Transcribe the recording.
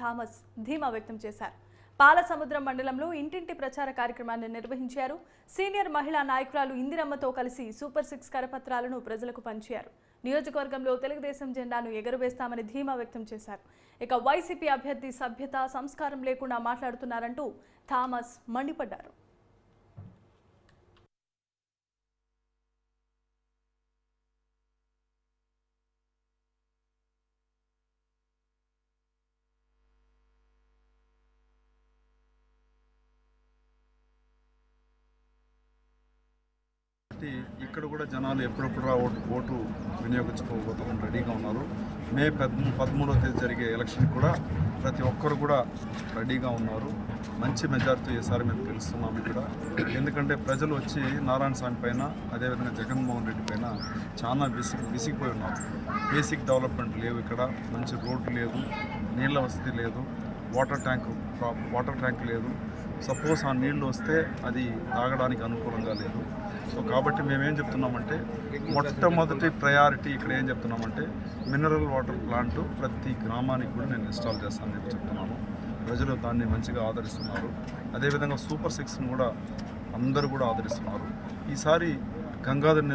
Thomas ధీమా వ్యక్తం చేశారు. పాలసముద్రం మండలంలో ఇంటింటి ప్రచార కార్యక్రమాన్ని నిర్వహించారు. సీనియర్ మహిళా నాయకురాలు ఇందిరమ్మతో కలిసి సూపర్ 6 కరపత్రాలను ప్రజలకు పంచారు. నియోజకవర్గంలో తెలుగుదేశం జెండాను ఎగురవేస్తామని ధీమా వ్యక్తం చేశారు. ఇక వైసీపీ అభ్యర్థి సభ్యత సంస్కారం లేకుండా మాట్లాడుతున్నారంటూ థామస్ మండిపడ్డారు. ఇక్కడ కూడా జనాలు ఎప్పుడప్పుడు ఓటు వినియోగించుకోబోతామని రెడీగా ఉన్నారు. మే 13వ తేదీ జరిగే ఎలక్షన్ కూడా ప్రతి ఒక్కరు కూడా రెడీగా ఉన్నారు. మంచి మెజార్టీ ఈసారి మేము గెలుస్తున్నాము ఇక్కడ. ఎందుకంటే ప్రజలు వచ్చి నారాయణ స్వామి పైన అదేవిధంగా జగన్మోహన్ రెడ్డి పైన చాలా విసిగిపోయి ఉన్నారు. బేసిక్ డెవలప్మెంట్ లేవు ఇక్కడ, మంచి రోడ్డు లేదు, నీళ్ళ వసతి లేదు, వాటర్ ట్యాంక్ లేదు. సపోజ్ ఆ నీళ్లు వస్తే అది తాగడానికి అనుకూలంగా లేదు. సో కాబట్టి మేమేం చెప్తున్నామంటే మొట్టమొదటి ప్రయారిటీ ఇక్కడ ఏం చెప్తున్నామంటే మినరల్ వాటర్ ప్లాంట్ ప్రతి గ్రామానికి కూడా నేను ఇన్స్టాల్ చేస్తానని చెప్తున్నాను. ప్రజలు దాన్ని మంచిగా ఆదరిస్తున్నారు. అదేవిధంగా సూపర్ 6ని కూడా అందరూ కూడా ఆదరిస్తున్నారు. ఈసారి గంగాధర్